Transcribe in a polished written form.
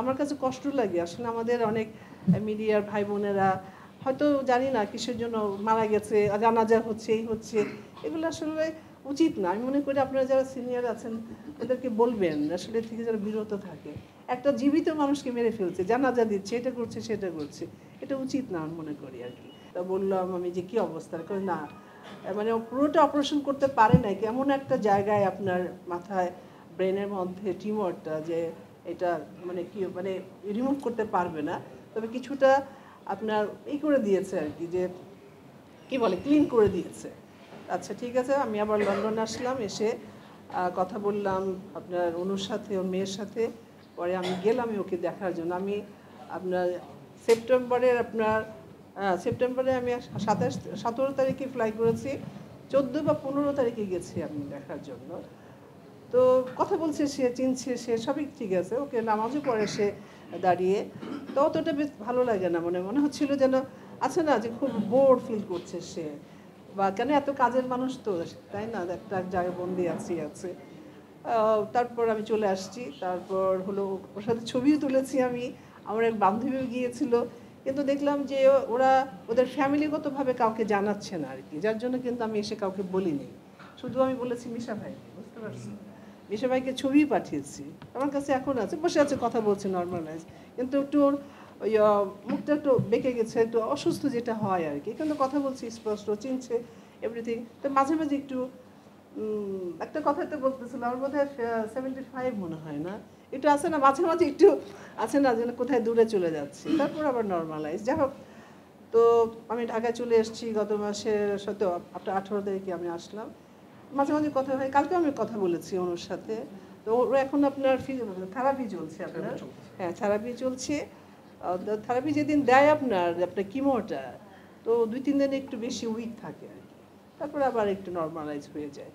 আমার কাছে কষ্ট লাগে আসলে আমাদের অনেক মিডিয়ার ভাই বোনেরা হয়তো জানি না কিসের জন্য মারা গেছে, জানাজা হচ্ছে, এই হচ্ছে, এগুলো আসলে উচিত না। আমি মনে করি আপনারা যারা সিনিয়র আছেন ওদেরকে বলবেন আসলে থেকে যারা বিরত থাকে। একটা জীবিত মানুষকে মেরে ফেলছে, জানাজা দিচ্ছে, এটা করছে সেটা করছে, এটা উচিত না আমি মনে করি আর কি। তা বললাম আমি যে কী অবস্থা, করে না মানে পুরোটা অপারেশন করতে পারে না, কেমন একটা জায়গায় আপনার মাথায় ব্রেনের মধ্যে টিউমারটা যে এটা মানে কি মানে রিমুভ করতে পারবে না, তবে কিছুটা আপনার করে দিয়েছে আর কি, যে কি বলে ক্লিন করে দিয়েছে। আচ্ছা ঠিক আছে, আমি আবার লন্ডনে আসলাম, এসে কথা বললাম আপনার অনুর সাথে, ওর মেয়ের সাথে। পরে আমি গেলাম ওকে দেখার জন্য। আমি আপনার সেপ্টেম্বরে আমি 17 তারিখে ফ্লাই করেছি, 14 বা 15 তারিখে গেছি আমি দেখার জন্য। তো কথা বলছে, সে চিনছে, সে সবই ঠিক আছে, ওকে নামাজও পড়ে সে দাঁড়িয়ে। তো অতটা বেশ ভালো লাগে না, মনে হচ্ছিল যেন আছে না যে খুব বোর ফিল করছে সে, বা কেন এত কাজের মানুষ তো, তাই না, একটা জায়গায় বন্দি আছে। তারপর আমি চলে আসছি, তারপর হলো ওর সাথে ছবিও তুলেছি আমি, আমার এক বান্ধবীও গিয়েছিল, কিন্তু দেখলাম যে ওরা ওদের ফ্যামিলিগতভাবে কাউকে জানাচ্ছে না আর কি, যার জন্য কিন্তু আমি এসে কাউকে বলিনি, শুধু আমি বলেছি মিশা ভাইকে, বুঝতে পারছি, মিশা ভাইকে ছবি পাঠিয়েছি, আমার কাছে এখন আছে, বসে আছে, কথা বলছে নর্মালাইজ, কিন্তু একটু ওর ওই মুখটা একটু বেঁকে গেছে, একটু অসুস্থ যেটা হয় আর কি, কিন্তু কথা বলছি স্পষ্ট, চিনছে এভরিথিং। তো মাঝে মাঝে একটু একটা কথাতে বলতেছিল, আমার বোধ হয় 75 মনে হয় না, একটু আছে না মাঝে মাঝে একটু আছে না যেন কোথায় দূরে চলে যাচ্ছে, তারপর আবার নর্মালাইজ। যাই হোক, তো আমি ঢাকায় চলে এসেছি গত মাসের সাথে, আপনার 18 তারিখে আমি আসলাম। মাঝে মাঝে কথা হয়, কালকে আমি কথা বলেছি ওর সাথে। তো ও এখন আপনার থেরাপি চলছে আপনার, হ্যাঁ থেরাপি চলছে। থেরাপি যেদিন দেয় আপনার কিমোটা, তো 2-3 দিন একটু বেশি উইক থাকে আর কি, তারপর আবার একটু নর্মালাইজ হয়ে যায়।